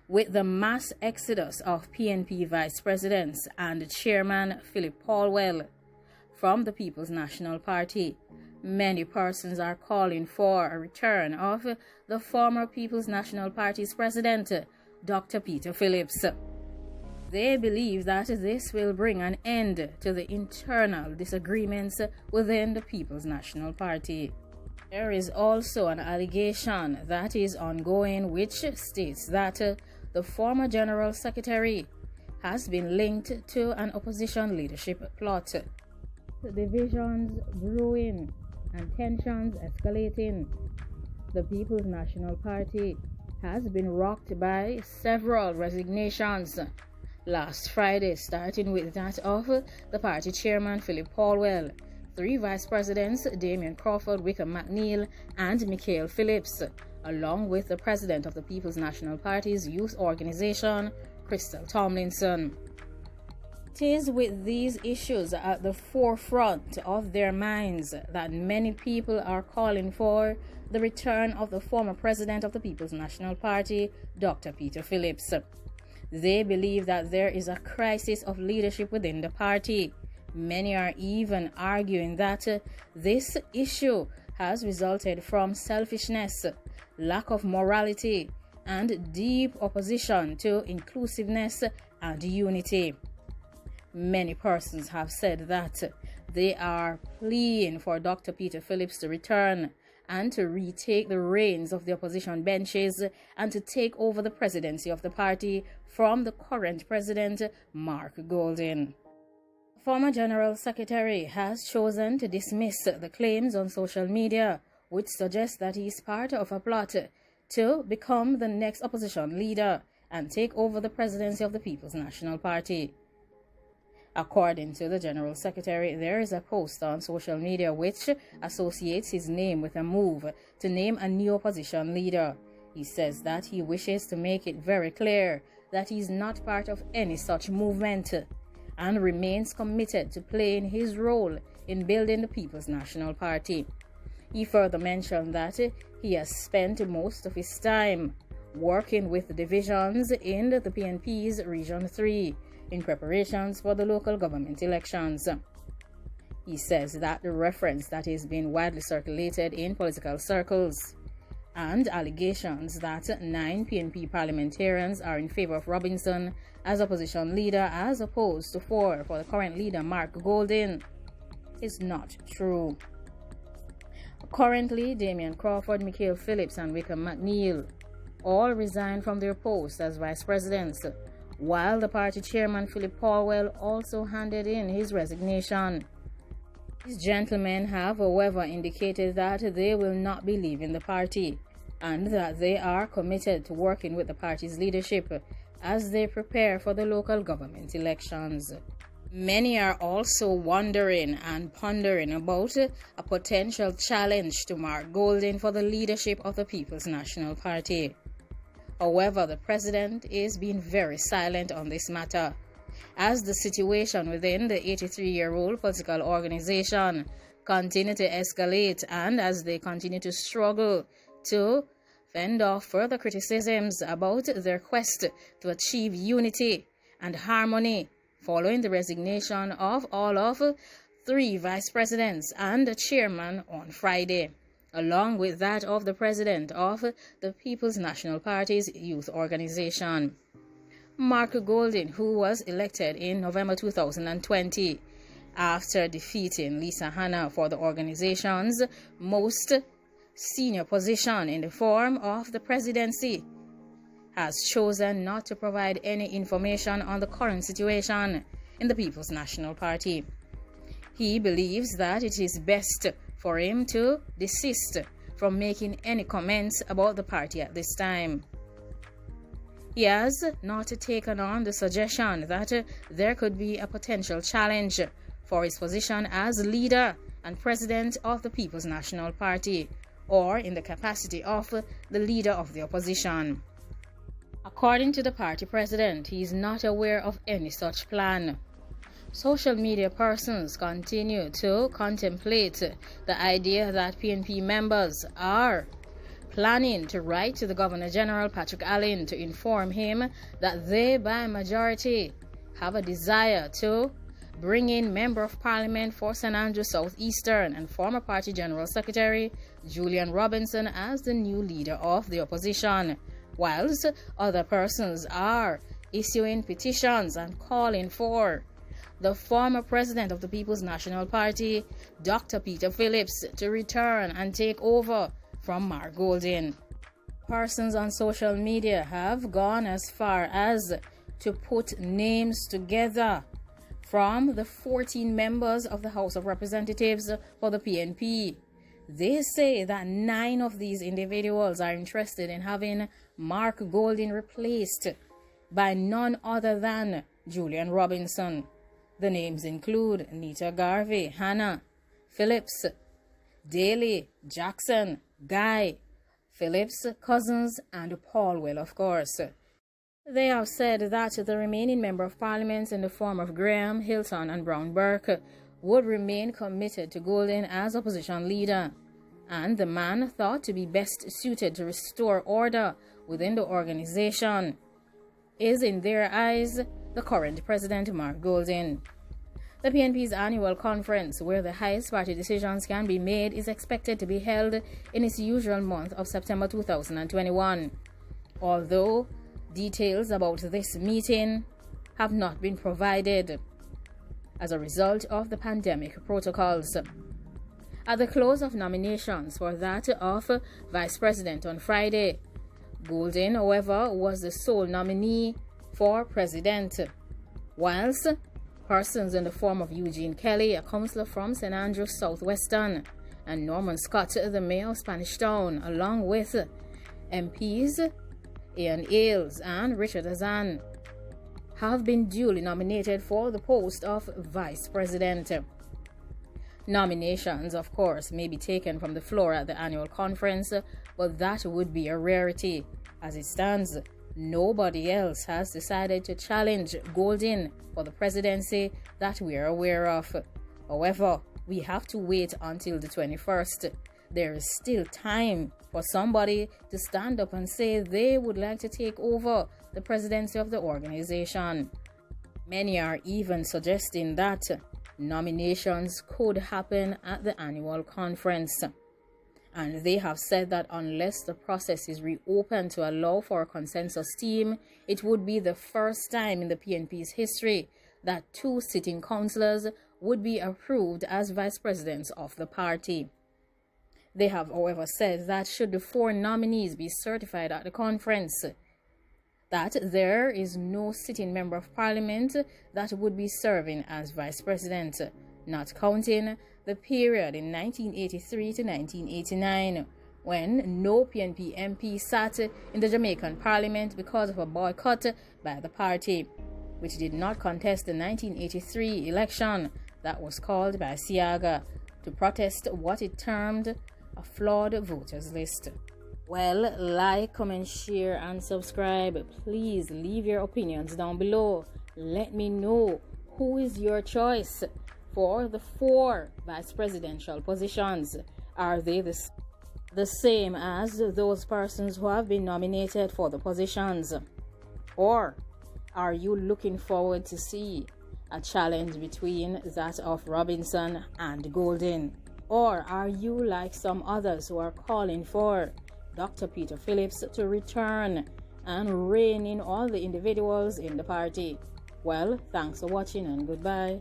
With the mass exodus of PNP Vice Presidents and Chairman Philip from the People's National Party, many persons are calling for a return of the former People's National Party's president, Dr. Peter Phillips. They believe that this will bring an end to the internal disagreements within the People's National Party. There is also an allegation that is ongoing which states that the former General Secretary has been linked to an opposition leadership plot. Divisions brewing and tensions escalating. The People's National Party has been rocked by several resignations last Friday, starting with that of the party chairman Philip 3 vice presidents Damian Crawford, Wickham McNeil, and Michael Phillips, along with the president of the People's National Party's youth organization, Crystal Tomlinson. It is with these issues at the forefront of their minds that many people are calling for the return of the former president of the People's National Party, Dr. Peter Phillips. They believe that there is a crisis of leadership within the party. Many are even arguing that this issue has resulted from selfishness, lack of morality, and deep opposition to inclusiveness and unity. Many persons have said that they are pleading for Dr. Peter Phillips to return and to retake the reins of the opposition benches and to take over the presidency of the party from the current president, Mark Golding. Former General Secretary has chosen to dismiss the claims on social media, which suggest that he is part of a plot to become the next opposition leader and take over the presidency of the People's National Party. According to the General Secretary, there is a post on social media which associates his name with a move to name a new opposition leader. He says that he wishes to make it very clear that he is not part of any such movement and remains committed to playing his role in building the People's National Party. He further mentioned that he has spent most of his time working with the divisions in the PNP's Region 3 in preparations for the local government elections. He says that the reference that is being widely circulated in political circles and allegations that 9 PNP parliamentarians are in favor of Robinson as opposition leader as opposed to 4 for the current leader Mark Golding is not true. Currently, Damian Crawford, Michael Phillips, and Wickham McNeil all resigned from their posts as vice presidents, while the party chairman Philip also handed in his resignation. These gentlemen have, however, indicated that they will not be leaving the party and that they are committed to working with the party's leadership as they prepare for the local government elections. Many are also wondering and pondering about a potential challenge to Mark Golding for the leadership of the People's National Party. However, the president is being very silent on this matter, as the situation within the 83-year-old political organization continue to escalate and as they continue to struggle to fend off further criticisms about their quest to achieve unity and harmony following the resignation of all of 3 vice presidents and the chairman on Friday, along with that of the president of the People's National Party's youth organization. Mark Golding, who was elected in November 2020 after defeating Lisa Hanna for the organization's most senior position in the form of the presidency, has chosen not to provide any information on the current situation in the People's National Party. He believes that it is best for him to desist from making any comments about the party at this time. He has not taken on the suggestion that there could be a potential challenge for his position as leader and president of the People's National Party, or in the capacity of the leader of the opposition. According to the party president, he is not aware of any such plan. Social media persons continue to contemplate the idea that PNP members are planning to write to the Governor General Patrick Allen to inform him that they, by majority, have a desire to bring in Member of Parliament for St. Andrews Southeastern and former Party General Secretary Julian Robinson as the new leader of the opposition, whilst other persons are issuing petitions and calling for the former president of the People's National Party, Dr. Peter Phillips, to return and take over from Mark Golding. Persons on social media have gone as far as to put names together from the 14 members of the House of Representatives for the PNP. They say that 9 of these individuals are interested in having Mark Golding replaced by none other than Julian Robinson. The names include Nita Garvey, Hannah, Phillips, Daly, Jackson, Guy, Phillips, Cousins, and Paulwell, of course. They have said that the remaining Member of Parliament in the form of Graham, Hilton, and Brown Burke would remain committed to Golding as opposition leader, and the man thought to be best suited to restore order within the organization is, in their eyes, the current President Mark Golding. The PNP's annual conference, where the highest party decisions can be made, is expected to be held in its usual month of September 2021. Although details about this meeting have not been provided as a result of the pandemic protocols. At the close of nominations for that of Vice President on Friday, Golding, however, was the sole nominee for President, whilst persons in the form of Eugene Kelly, a councillor from St. Andrews Southwestern, and Norman Scott, the mayor of Spanish Town, along with MPs Ian Ailes and Richard Azan, have been duly nominated for the post of Vice President. Nominations, of course, may be taken from the floor at the annual conference, but that would be a rarity. As it stands, nobody else has decided to challenge Golding for the presidency that we are aware of. However, we have to wait until the 21st. There is still time for somebody to stand up and say they would like to take over the presidency of the organization. Many are even suggesting that nominations could happen at the annual conference. And they have said that unless the process is reopened to allow for a consensus team, it would be the first time in the PNP's history that 2 sitting councillors would be approved as vice presidents of the party. They have, however, said that should the 4 nominees be certified at the conference, that there is no sitting Member of Parliament that would be serving as Vice President, not counting the period in 1983 to 1989, when no PNP MP sat in the Jamaican Parliament because of a boycott by the party, which did not contest the 1983 election that was called by Siaga to protest what it termed a flawed voters list. Well, like, comment, share, and subscribe. Please leave your opinions down below. Let me know who is your choice for the 4 vice presidential positions. Are they the same as those persons who have been nominated for the positions? Or are you looking forward to see a challenge between that of Robinson and Golding? Or are you like some others who are calling for Dr. Peter Phillips to return and rein in all the individuals in the party? Well, thanks for watching and goodbye.